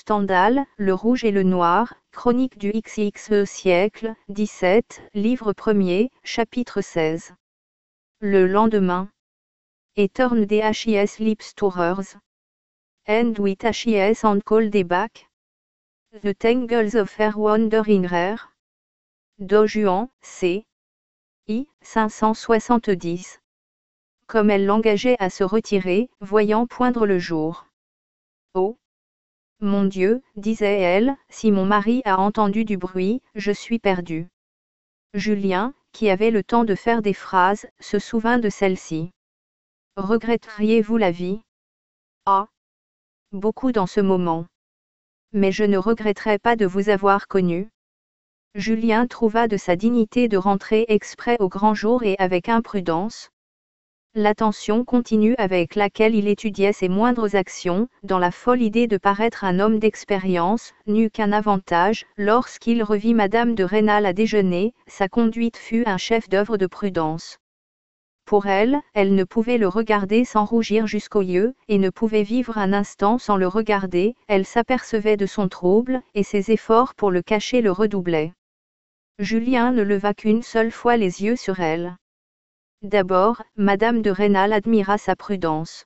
Stendhal, Le Rouge et le Noir, Chronique du XXe siècle, 17, livre 1er, chapitre 16. Le lendemain. Et turn the HIS lips towards. And with HIS and call the back. The tangles of her wandering rare. Do Juan, c. I. 570. Comme elle l'engageait à se retirer, voyant poindre le jour. Oh! Mon Dieu, disait-elle, si mon mari a entendu du bruit, je suis perdue. Julien, qui avait le temps de faire des phrases, se souvint de celle-ci. Regretteriez-vous la vie? Ah! Beaucoup dans ce moment. Mais je ne regretterai pas de vous avoir connu. Julien trouva de sa dignité de rentrer exprès au grand jour et avec imprudence. L'attention continue avec laquelle il étudiait ses moindres actions, dans la folle idée de paraître un homme d'expérience, n'eut qu'un avantage, lorsqu'il revit Madame de Rênal à déjeuner, sa conduite fut un chef-d'œuvre de prudence. Pour elle, elle ne pouvait le regarder sans rougir jusqu'aux yeux, et ne pouvait vivre un instant sans le regarder, elle s'apercevait de son trouble, et ses efforts pour le cacher le redoublaient. Julien ne leva qu'une seule fois les yeux sur elle. D'abord, Madame de Rênal admira sa prudence.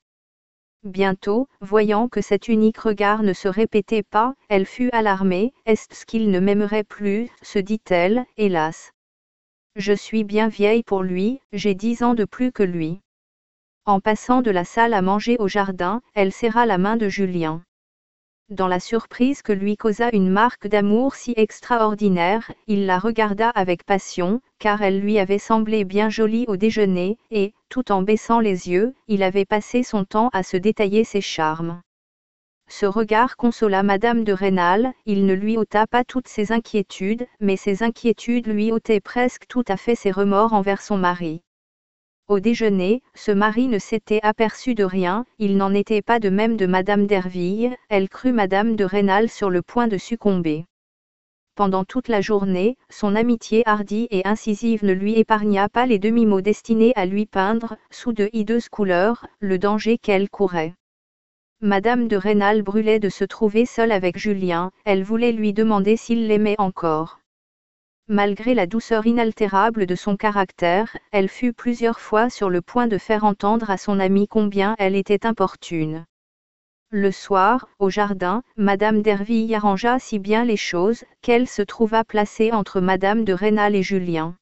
Bientôt, voyant que cet unique regard ne se répétait pas, elle fut alarmée. Est-ce qu'il ne m'aimerait plus, se dit-elle, hélas. Je suis bien vieille pour lui, j'ai 10 ans de plus que lui. En passant de la salle à manger au jardin, elle serra la main de Julien. Dans la surprise que lui causa une marque d'amour si extraordinaire, il la regarda avec passion, car elle lui avait semblé bien jolie au déjeuner, et, tout en baissant les yeux, il avait passé son temps à se détailler ses charmes. Ce regard consola Madame de Rênal, il ne lui ôta pas toutes ses inquiétudes, mais ses inquiétudes lui ôtaient presque tout à fait ses remords envers son mari. Au déjeuner, ce mari ne s'était aperçu de rien, il n'en était pas de même de Madame d'Herville, elle crut Madame de Rênal sur le point de succomber. Pendant toute la journée, son amitié hardie et incisive ne lui épargna pas les demi-mots destinés à lui peindre, sous de hideuses couleurs, le danger qu'elle courait. Madame de Rênal brûlait de se trouver seule avec Julien, elle voulait lui demander s'il l'aimait encore. Malgré la douceur inaltérable de son caractère, elle fut plusieurs fois sur le point de faire entendre à son amie combien elle était importune. Le soir, au jardin, Madame d'Herville arrangea si bien les choses, qu'elle se trouva placée entre Madame de Rênal et Julien.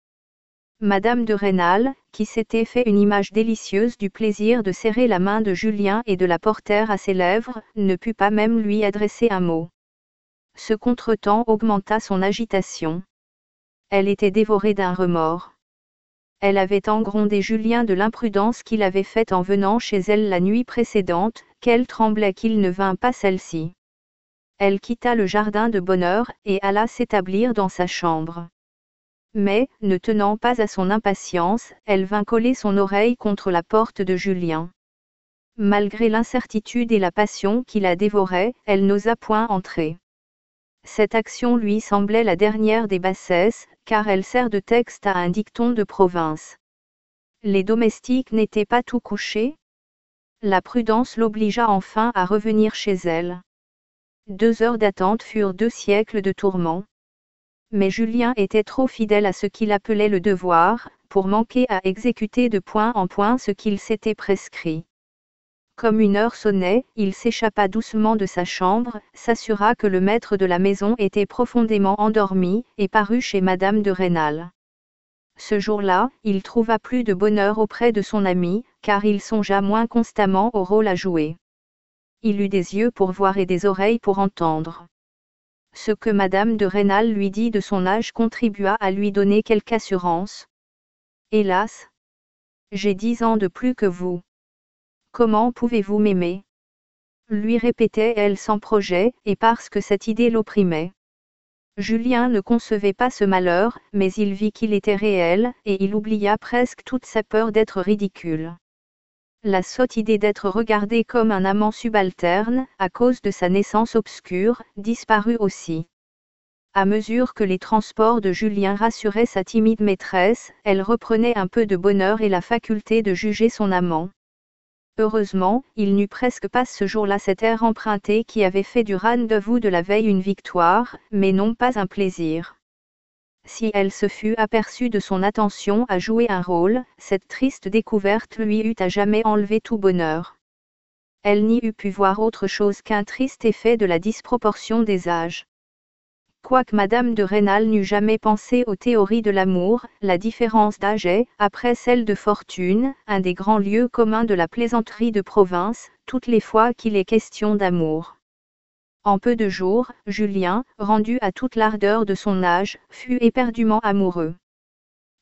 Madame de Rênal, qui s'était fait une image délicieuse du plaisir de serrer la main de Julien et de la porter à ses lèvres, ne put pas même lui adresser un mot. Ce contretemps augmenta son agitation. Elle était dévorée d'un remords. Elle avait engrondé Julien de l'imprudence qu'il avait faite en venant chez elle la nuit précédente, qu'elle tremblait qu'il ne vînt pas celle-ci. Elle quitta le jardin de bonne heure, et alla s'établir dans sa chambre. Mais, ne tenant pas à son impatience, elle vint coller son oreille contre la porte de Julien. Malgré l'incertitude et la passion qui la dévoraient, elle n'osa point entrer. Cette action lui semblait la dernière des bassesses, car elle sert de texte à un dicton de province. Les domestiques n'étaient pas tout couchés? La prudence l'obligea enfin à revenir chez elle. 2 heures d'attente furent 2 siècles de tourments. Mais Julien était trop fidèle à ce qu'il appelait le devoir, pour manquer à exécuter de point en point ce qu'il s'était prescrit. Comme une heure sonnait, il s'échappa doucement de sa chambre, s'assura que le maître de la maison était profondément endormi, et parut chez Madame de Rênal. Ce jour-là, il trouva plus de bonheur auprès de son ami, car il songea moins constamment au rôle à jouer. Il eut des yeux pour voir et des oreilles pour entendre. Ce que Madame de Rênal lui dit de son âge contribua à lui donner quelque assurance. Hélas! J'ai 10 ans de plus que vous. Comment pouvez-vous m'aimer? Lui répétait-elle sans projet, et parce que cette idée l'opprimait. Julien ne concevait pas ce malheur, mais il vit qu'il était réel, et il oublia presque toute sa peur d'être ridicule. La sotte idée d'être regardé comme un amant subalterne, à cause de sa naissance obscure, disparut aussi. À mesure que les transports de Julien rassuraient sa timide maîtresse, elle reprenait un peu de bonheur et la faculté de juger son amant. Heureusement, il n'eut presque pas ce jour-là cet air emprunté qui avait fait du rendez-vous de la veille une victoire, mais non pas un plaisir. Si elle se fût aperçue de son attention à jouer un rôle, cette triste découverte lui eût à jamais enlevé tout bonheur. Elle n'y eût pu voir autre chose qu'un triste effet de la disproportion des âges. Quoique Madame de Rênal n'eût jamais pensé aux théories de l'amour, la différence d'âge est, après celle de fortune, un des grands lieux communs de la plaisanterie de province, toutes les fois qu'il est question d'amour. En peu de jours, Julien, rendu à toute l'ardeur de son âge, fut éperdument amoureux.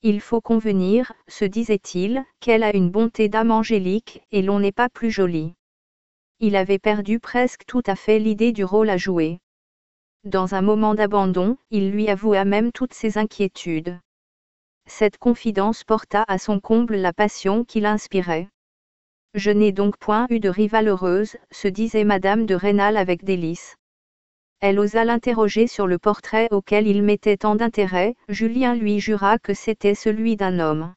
Il faut convenir, se disait-il, qu'elle a une bonté d'âme angélique, et l'on n'est pas plus jolie. Il avait perdu presque tout à fait l'idée du rôle à jouer. Dans un moment d'abandon, il lui avoua même toutes ses inquiétudes. Cette confidence porta à son comble la passion qu'il inspirait. « Je n'ai donc point eu de rivale heureuse », se disait Madame de Rênal avec délice. Elle osa l'interroger sur le portrait auquel il mettait tant d'intérêt. Julien lui jura que c'était celui d'un homme.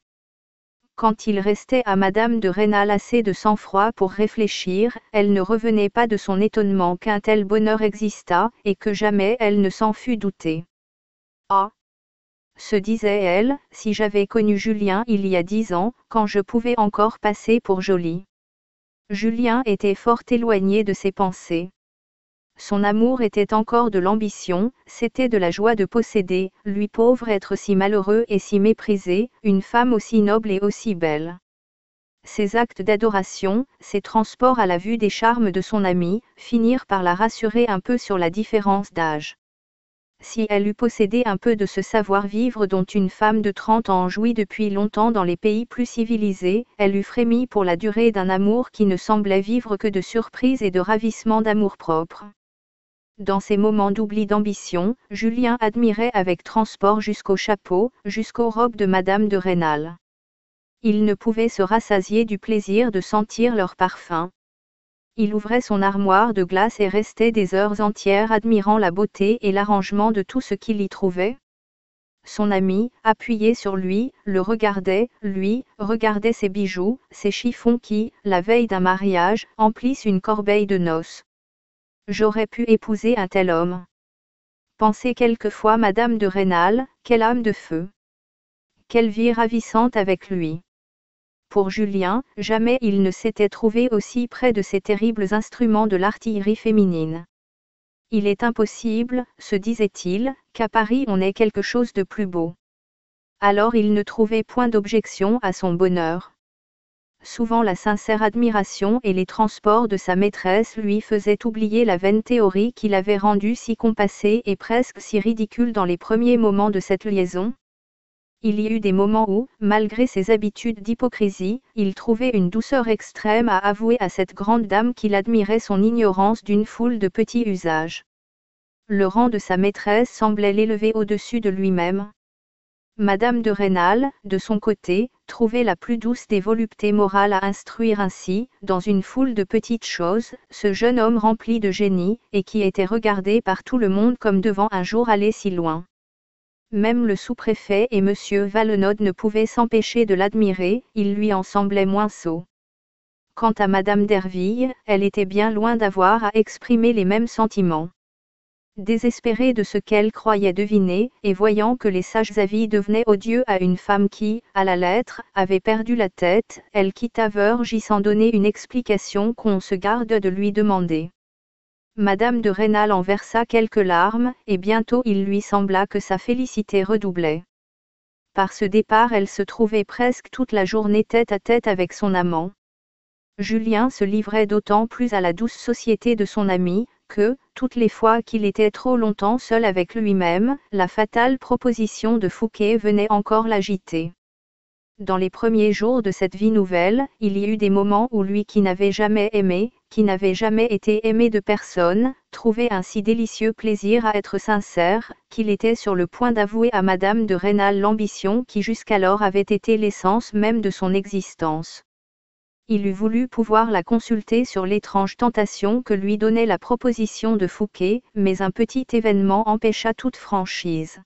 Quand il restait à Madame de Rênal assez de sang-froid pour réfléchir, elle ne revenait pas de son étonnement qu'un tel bonheur existât, et que jamais elle ne s'en fût doutée. « Ah ! Se disait-elle, si j'avais connu Julien il y a 10 ans, quand je pouvais encore passer pour jolie. » Julien était fort éloigné de ses pensées. Son amour était encore de l'ambition, c'était de la joie de posséder, lui pauvre être si malheureux et si méprisé, une femme aussi noble et aussi belle. Ses actes d'adoration, ses transports à la vue des charmes de son ami, finirent par la rassurer un peu sur la différence d'âge. Si elle eût possédé un peu de ce savoir-vivre dont une femme de 30 ans jouit depuis longtemps dans les pays plus civilisés, elle eût frémi pour la durée d'un amour qui ne semblait vivre que de surprise et de ravissement d'amour-propre. Dans ces moments d'oubli d'ambition, Julien admirait avec transport jusqu'au chapeau, jusqu'aux robes de Madame de Rênal. Il ne pouvait se rassasier du plaisir de sentir leur parfum. Il ouvrait son armoire de glace et restait des heures entières admirant la beauté et l'arrangement de tout ce qu'il y trouvait. Son ami, appuyé sur lui, le regardait, lui, regardait ses bijoux, ses chiffons qui, la veille d'un mariage, emplissent une corbeille de noces. J'aurais pu épouser un tel homme. Pensait quelquefois Madame de Rênal, quelle âme de feu. Quelle vie ravissante avec lui. Pour Julien, jamais il ne s'était trouvé aussi près de ces terribles instruments de l'artillerie féminine. Il est impossible, se disait-il, qu'à Paris on ait quelque chose de plus beau. Alors il ne trouvait point d'objection à son bonheur. Souvent la sincère admiration et les transports de sa maîtresse lui faisaient oublier la vaine théorie qui l'avait rendu si compassé et presque si ridicule dans les premiers moments de cette liaison. Il y eut des moments où, malgré ses habitudes d'hypocrisie, il trouvait une douceur extrême à avouer à cette grande dame qu'il admirait son ignorance d'une foule de petits usages. Le rang de sa maîtresse semblait l'élever au-dessus de lui-même. Madame de Rênal, de son côté, trouvait la plus douce des voluptés morales à instruire ainsi, dans une foule de petites choses, ce jeune homme rempli de génie, et qui était regardé par tout le monde comme devant un jour aller si loin. Même le sous-préfet et M. Valenod ne pouvaient s'empêcher de l'admirer, il lui en semblait moins sot. Quant à Madame d'Herville, elle était bien loin d'avoir à exprimer les mêmes sentiments. Désespérée de ce qu'elle croyait deviner, et voyant que les sages avis devenaient odieux à une femme qui, à la lettre, avait perdu la tête, elle quitta Vergy sans donner une explication qu'on se garde de lui demander. Madame de Rênal en versa quelques larmes, et bientôt il lui sembla que sa félicité redoublait. Par ce départ elle se trouvait presque toute la journée tête à tête avec son amant. Julien se livrait d'autant plus à la douce société de son ami, que, toutes les fois qu'il était trop longtemps seul avec lui-même, la fatale proposition de Fouqué venait encore l'agiter. Dans les premiers jours de cette vie nouvelle, il y eut des moments où lui qui n'avait jamais aimé, qui n'avait jamais été aimé de personne, trouvait un si délicieux plaisir à être sincère, qu'il était sur le point d'avouer à Madame de Rênal l'ambition qui jusqu'alors avait été l'essence même de son existence. Il eût voulu pouvoir la consulter sur l'étrange tentation que lui donnait la proposition de Fouqué, mais un petit événement empêcha toute franchise.